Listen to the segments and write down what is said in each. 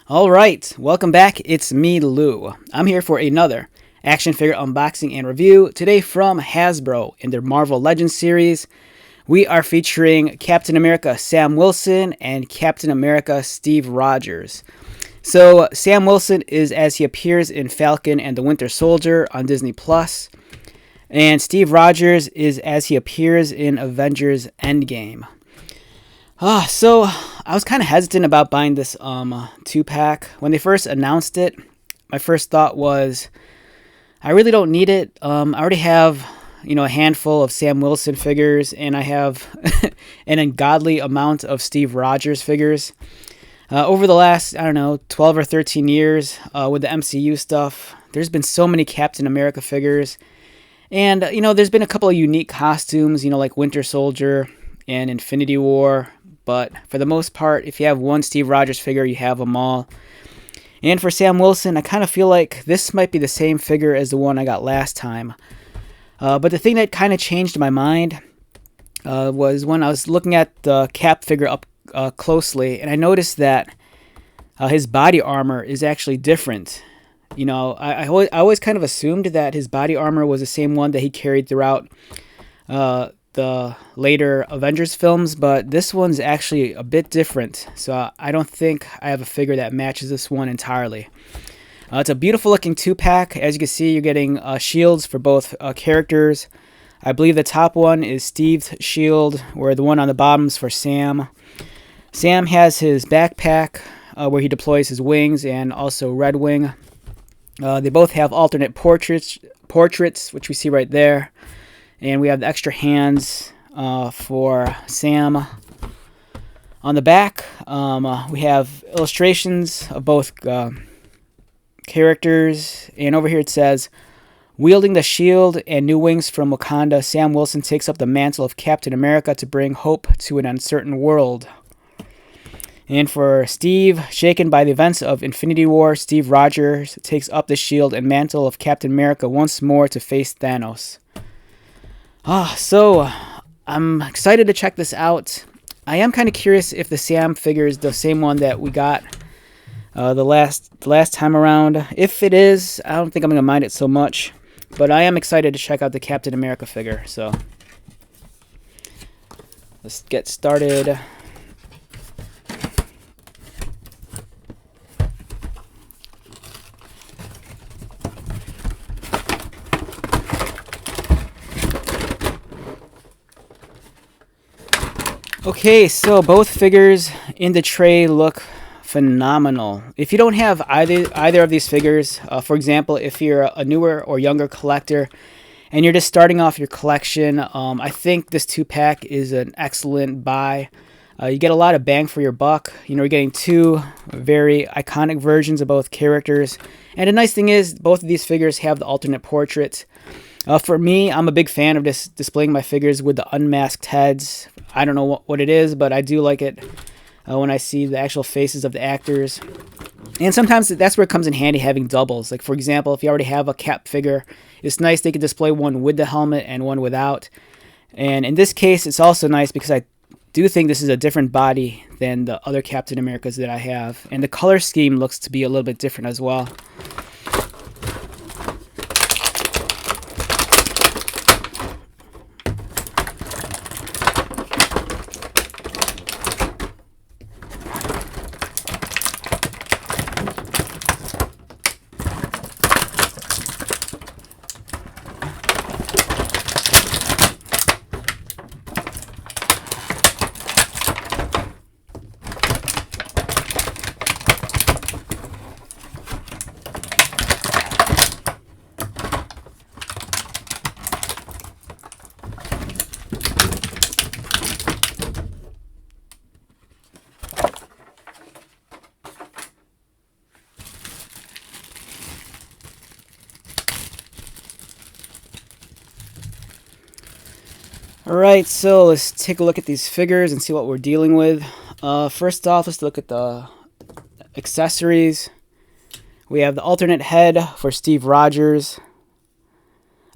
All right, welcome back. It's me, Lou. I'm here for another action figure unboxing and review. Today from Hasbro in their Marvel Legends series, we are featuring Captain America Sam Wilson and Captain America Steve Rogers. So Sam Wilson is as he appears in Falcon and the Winter Soldier on Disney Plus, and Steve Rogers is as he appears in Avengers Endgame. So I was kind of hesitant about buying this 2-pack. When they first announced it, my first thought was, I really don't need it. I already have, a handful of Sam Wilson figures, and I have an ungodly amount of Steve Rogers figures. Over the last, 12 or 13 years with the MCU stuff, there's been so many Captain America figures. And, there's been a couple of unique costumes, like Winter Soldier and Infinity War. But for the most part, if you have one Steve Rogers figure, you have them all. And for Sam Wilson, I kind of feel like this might be the same figure as the one I got last time. But the thing that kind of changed my mind was when I was looking at the Cap figure up closely, and I noticed that his body armor is actually different. I always kind of assumed that his body armor was the same one that he carried throughout the later Avengers films, but this one's actually a bit different, so I don't think I have a figure that matches this one entirely. It's a beautiful looking 2-pack. As you can see, you're getting shields for both characters. I believe the top one is Steve's shield, where the one on the bottom is for Sam. Sam has his backpack where he deploys his wings, and also Red Wing. They both have alternate portraits, which we see right there. And we have the extra hands for Sam. On the back, we have illustrations of both characters. And over here it says, wielding the shield and new wings from Wakanda, Sam Wilson takes up the mantle of Captain America to bring hope to an uncertain world. And for Steve, shaken by the events of Infinity War, Steve Rogers takes up the shield and mantle of Captain America once more to face Thanos. So I'm excited to check this out. I am kind of curious if the Sam figure is the same one that we got the last time around. If it is, I don't think I'm going to mind it so much. But I am excited to check out the Captain America figure. So let's get started. Okay, so both figures in the tray look phenomenal. If you don't have either of these figures, for example, if you're a newer or younger collector and you're just starting off your collection, I think this 2-pack is an excellent buy. You get a lot of bang for your buck. You're getting two very iconic versions of both characters. And the nice thing is, both of these figures have the alternate portraits. For me, I'm a big fan of just displaying my figures with the unmasked heads. I don't know what it is, but I do like it when I see the actual faces of the actors. And sometimes that's where it comes in handy having doubles. Like, for example, if you already have a Cap figure, it's nice they can display one with the helmet and one without. And in this case, it's also nice because I do think this is a different body than the other Captain Americas that I have. And the color scheme looks to be a little bit different as well. Alright, so let's take a look at these figures and see what we're dealing with. First off, let's look at the accessories. We have the alternate head for Steve Rogers.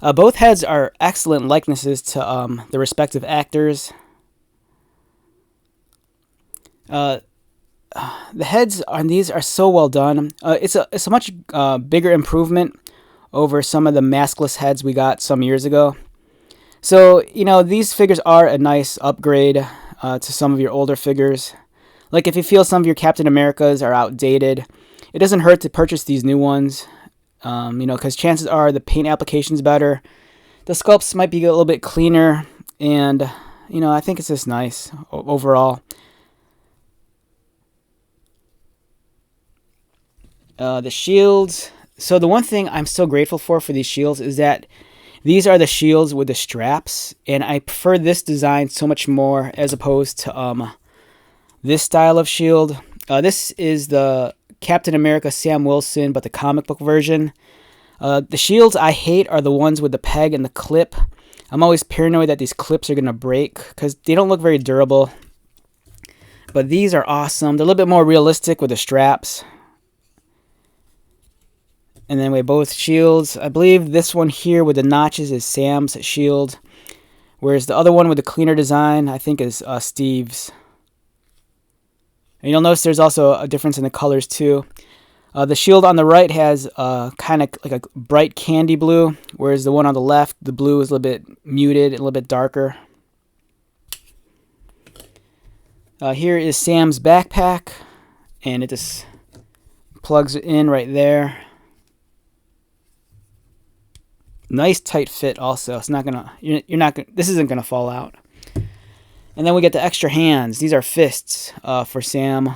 Both heads are excellent likenesses to the respective actors. the heads on these are so well done. It's a much bigger improvement over some of the maskless heads we got some years ago. So, these figures are a nice upgrade to some of your older figures. Like, if you feel some of your Captain Americas are outdated, it doesn't hurt to purchase these new ones, because chances are the paint application's better. The sculpts might be a little bit cleaner, and, I think it's just nice overall. The shields. So the one thing I'm so grateful for these shields is that these are the shields with the straps, and I prefer this design so much more as opposed to this style of shield. This is the Captain America Sam Wilson, but the comic book version. The shields I hate are the ones with the peg and the clip. I'm always paranoid that these clips are going to break because they don't look very durable. But these are awesome. They're a little bit more realistic with the straps. And then we have both shields. I believe this one here with the notches is Sam's shield, whereas the other one with the cleaner design, I think, is Steve's. And you'll notice there's also a difference in the colors too. The shield on the right has kind of like a bright candy blue, whereas the one on the left, the blue is a little bit muted, a little bit darker. Here is Sam's backpack, and it just plugs in right there. Nice tight fit also. It's not gonna, you're not gonna, this isn't gonna fall out. And then we get the extra hands. These are fists for Sam.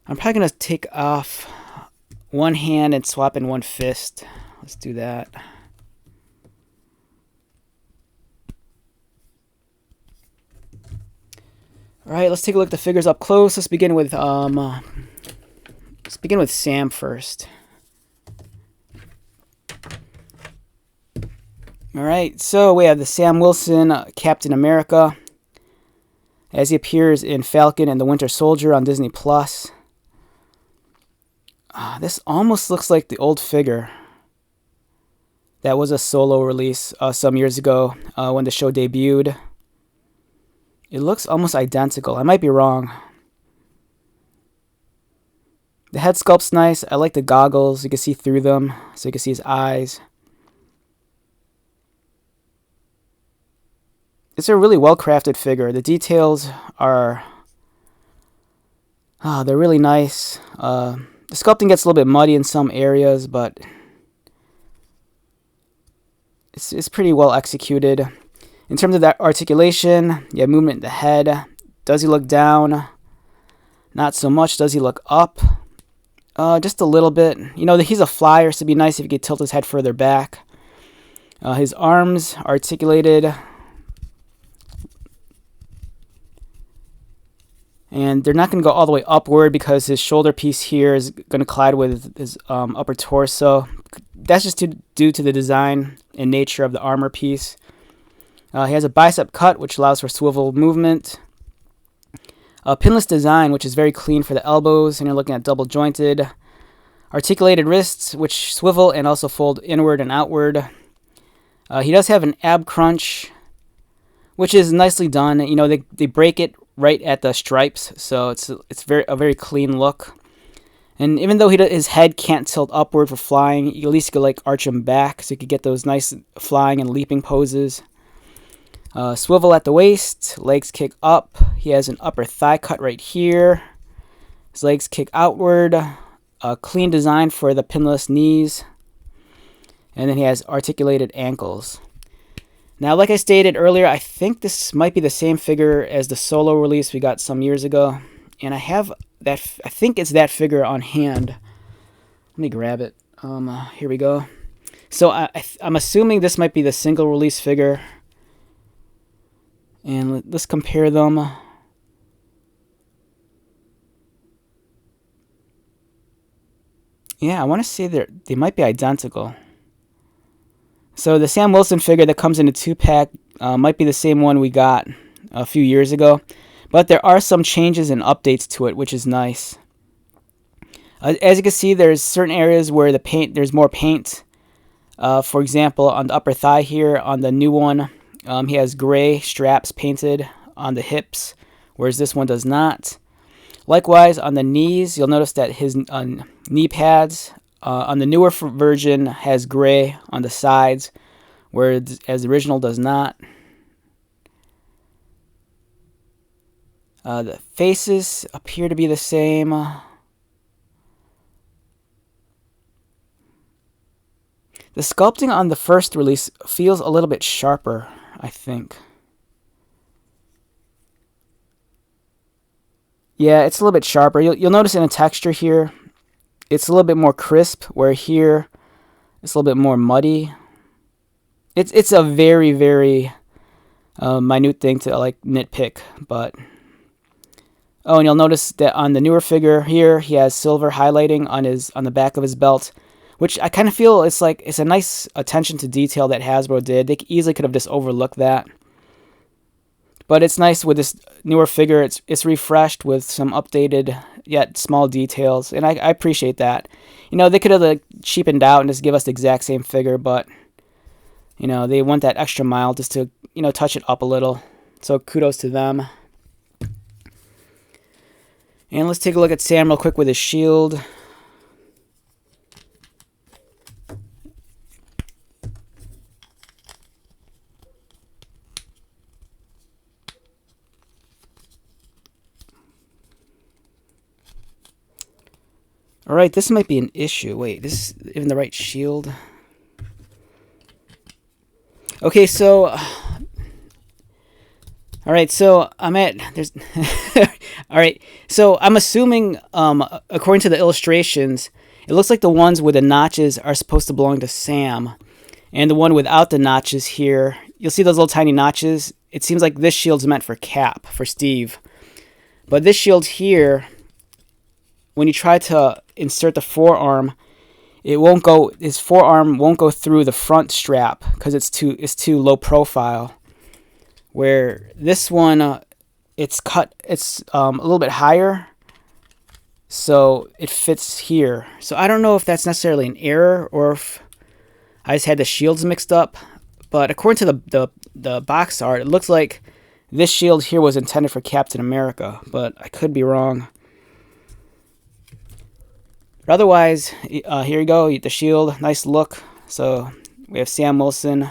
I'm probably gonna take off one hand and swap in one fist. Let's do that. All right, let's take a look at the figures up close. Let's begin with Sam first. All right, so we have the Sam Wilson Captain America as he appears in Falcon and the Winter Soldier on Disney+. This almost looks like the old figure that was a solo release some years ago when the show debuted. It looks almost identical. I might be wrong. The head sculpt's nice. I like the goggles. You can see through them, so you can see his eyes. It's a really well-crafted figure. The details are... they're really nice. The sculpting gets a little bit muddy in some areas, but it's pretty well executed. In terms of that articulation, you have movement in the head. Does he look down? Not so much. Does he look up? Just a little bit. He's a flyer, so it'd be nice if he could tilt his head further back. His arms are articulated. And they're not going to go all the way upward because his shoulder piece here is going to collide with his upper torso. That's just due to the design and nature of the armor piece. He has a bicep cut, which allows for swivel movement. A pinless design, which is very clean for the elbows, and you're looking at double jointed. Articulated wrists, which swivel and also fold inward and outward. He does have an ab crunch, which is nicely done. They break it right at the stripes, so it's a very clean look. And even though his head can't tilt upward for flying, you at least could arch him back so you could get those nice flying and leaping poses. Swivel at the waist, legs kick up. He has an upper thigh cut right here. His legs kick outward. A clean design for the pinless knees. And then he has articulated ankles. Now, like I stated earlier, I think this might be the same figure as the solo release we got some years ago. And I think it's that figure on hand. Let me grab it. Here we go. So I'm assuming this might be the single release figure. And let's compare them. Yeah, I want to say they might be identical. So the Sam Wilson figure that comes in a 2-pack might be the same one we got a few years ago. But there are some changes and updates to it, which is nice. As you can see, there's certain areas where there's more paint. For example, on the upper thigh here, on the new one, he has gray straps painted on the hips, whereas this one does not. Likewise, on the knees, you'll notice that his knee pads on the newer version has gray on the sides, whereas the original does not. The faces appear to be the same. The sculpting on the first release feels a little bit sharper, I think. Yeah, it's a little bit sharper. You'll notice in the texture here, it's a little bit more crisp, where here it's a little bit more muddy. It's a very, very minute thing to like nitpick, but oh, and you'll notice that on the newer figure here, he has silver highlighting on the back of his belt, which I kind of feel it's a nice attention to detail that Hasbro did. They easily could have just overlooked that. But it's nice with this newer figure. It's refreshed with some updated yet small details, and I appreciate that. They could have cheapened out and just give us the exact same figure, but they went that extra mile just to touch it up a little. So kudos to them. And let's take a look at Sam real quick with his shield. Alright, this might be an issue. Wait, this is even the right shield? Okay, so... Alright, so Alright, so I'm assuming, according to the illustrations, it looks like the ones with the notches are supposed to belong to Sam. And the one without the notches here, you'll see those little tiny notches. It seems like this shield's meant for Cap, for Steve. But this shield here, when you try to insert the forearm, his forearm won't go through the front strap because it's too low profile. Where this one, it's a little bit higher, so it fits here. So I don't know if that's necessarily an error or if I just had the shields mixed up. But according to the box art, it looks like this shield here was intended for Captain America, but I could be wrong. But otherwise, here you go, the shield, nice look. So we have Sam Wilson.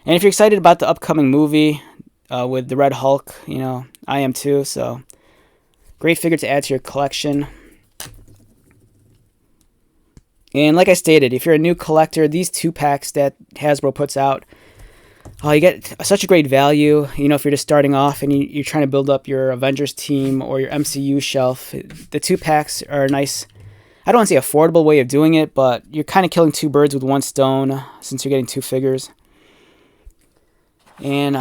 And if you're excited about the upcoming movie with the Red Hulk, I am too. So great figure to add to your collection. And like I stated, if you're a new collector, these 2-packs that Hasbro puts out, you get such a great value. If you're just starting off and you're trying to build up your Avengers team or your MCU shelf, the 2-packs are a nice, I don't want to say affordable way of doing it, but you're kind of killing 2 birds with 1 stone since you're getting 2 figures. And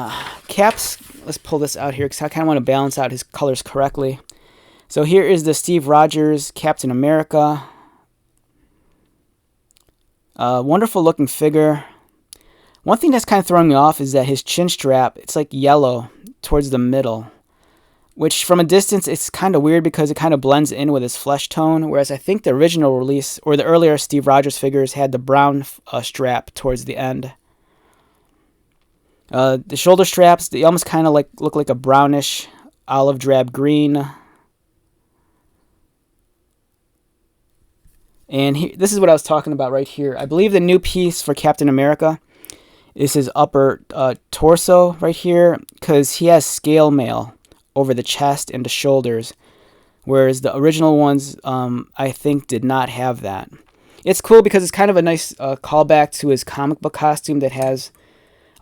Cap's, let's pull this out here because I kind of want to balance out his colors correctly. So here is the Steve Rogers Captain America. Wonderful looking figure. One thing that's kind of throwing me off is that his chin strap, it's like yellow towards the middle. Which from a distance, it's kind of weird because it kind of blends in with his flesh tone. Whereas I think the original release, or the earlier Steve Rogers figures, had the brown strap towards the end. The shoulder straps, they almost kind of look like a brownish olive drab green. And this is what I was talking about right here. I believe the new piece for Captain America is his upper torso right here, because he has scale mail over the chest and the shoulders, whereas the original ones, I think, did not have that. It's cool because it's kind of a nice callback to his comic book costume that has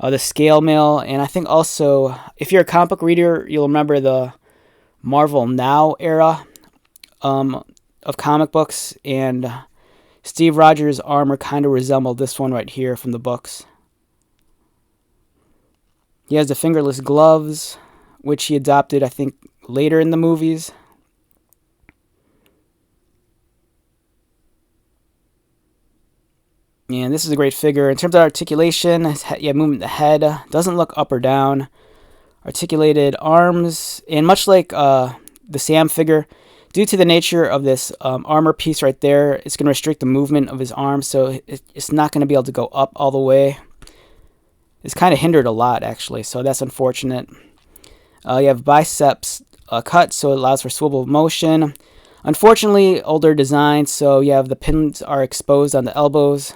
the scale mail, and I think also, if you're a comic book reader, you'll remember the Marvel Now era of comic books, and Steve Rogers' armor kind of resembled this one right here from the books. He has the fingerless gloves, which he adopted, I think, later in the movies. And this is a great figure. In terms of articulation, movement of the head, doesn't look up or down. Articulated arms, and much like the Sam figure, due to the nature of this armor piece right there, it's going to restrict the movement of his arms, so it's not going to be able to go up all the way. It's kind of hindered a lot, actually, so that's unfortunate. You have biceps cut, so it allows for swivel motion. Unfortunately, older design, so you have the pins are exposed on the elbows.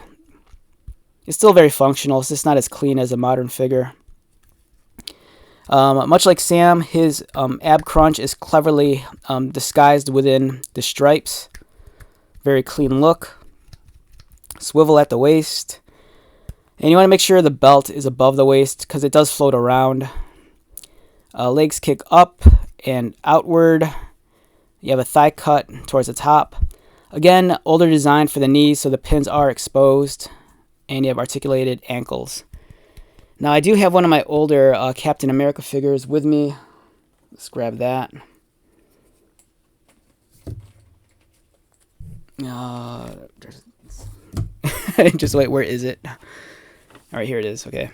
It's still very functional. It's just not as clean as a modern figure. Much like Sam, his ab crunch is cleverly disguised within the stripes. Very clean look. Swivel at the waist. And you want to make sure the belt is above the waist because it does float around. Legs kick up and outward. You have a thigh cut towards the top. Again, older design for the knees, so the pins are exposed. And you have articulated ankles. Now, I do have one of my older Captain America figures with me. Let's grab that. Just wait, where is it? All right, here it is. Okay.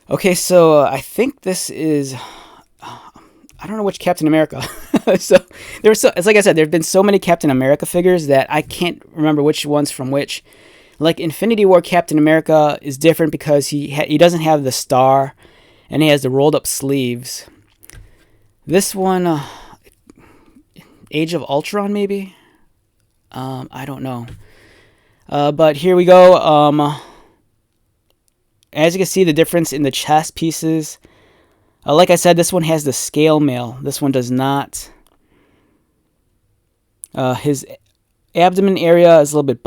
Okay, so I think this is... I don't know which Captain America. So it's like I said, there have been so many Captain America figures that I can't remember which one's from which. Like Infinity War Captain America is different because he doesn't have the star, and he has the rolled up sleeves. This one, Age of Ultron maybe. I don't know. But here we go. As you can see, the difference in the chest pieces. Like I said, this one has the scale mail. This one does not. His abdomen area is a little bit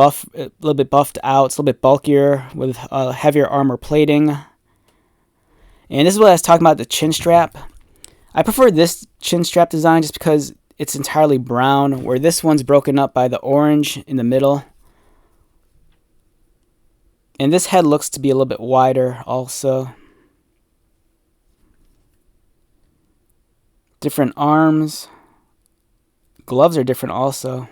buffed out. It's a little bit bulkier with heavier armor plating. And this is what I was talking about, the chin strap. I prefer this chin strap design just because it's entirely brown, where this one's broken up by the orange in the middle. And this head looks to be a little bit wider also. Different arms. Gloves are different also.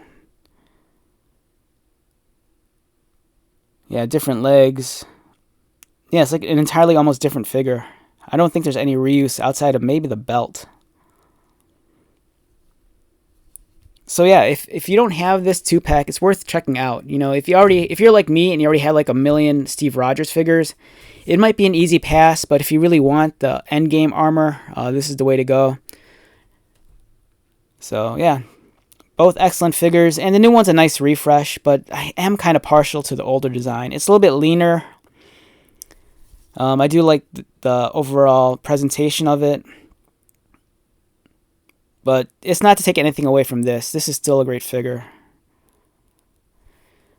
Yeah, different legs. Yeah, it's like an entirely almost different figure. I don't think there's any reuse outside of maybe the belt. So yeah, if you don't have this 2-pack, it's worth checking out. You know, if you're like me and you already have like a million Steve Rogers figures, it might be an easy pass, but if you really want the endgame armor, this is the way to go. So yeah, both excellent figures, and the new one's a nice refresh, but I am kind of partial to the older design. It's a little bit leaner. I do like the overall presentation of it, but it's not to take anything away from this. This is still a great figure.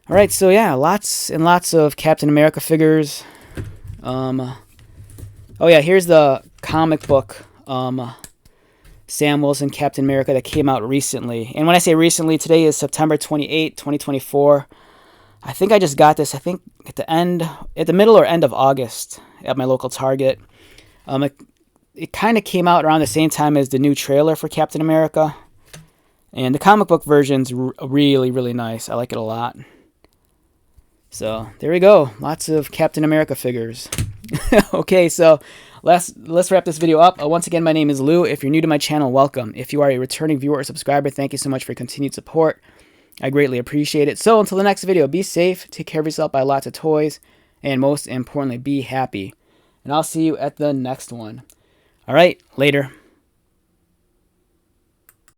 All right, so yeah, lots and lots of Captain America figures. Oh yeah, here's the comic book Sam Wilson Captain America that came out recently. And when I say recently, today is September 28, 2024. I think I just got this, I think at the middle or end of August at my local Target. It kind of came out around the same time as the new trailer for Captain America. And the comic book version's really, really nice. I like it a lot. So there we go. Lots of Captain America figures. Okay, so let's wrap this video up. Once again, my name is Lou. If you're new to my channel, welcome. If you are a returning viewer or subscriber, thank you so much for your continued support. I greatly appreciate it. So until the next video, be safe, take care of yourself, buy lots of toys, and most importantly, be happy. And I'll see you at the next one. All right, later.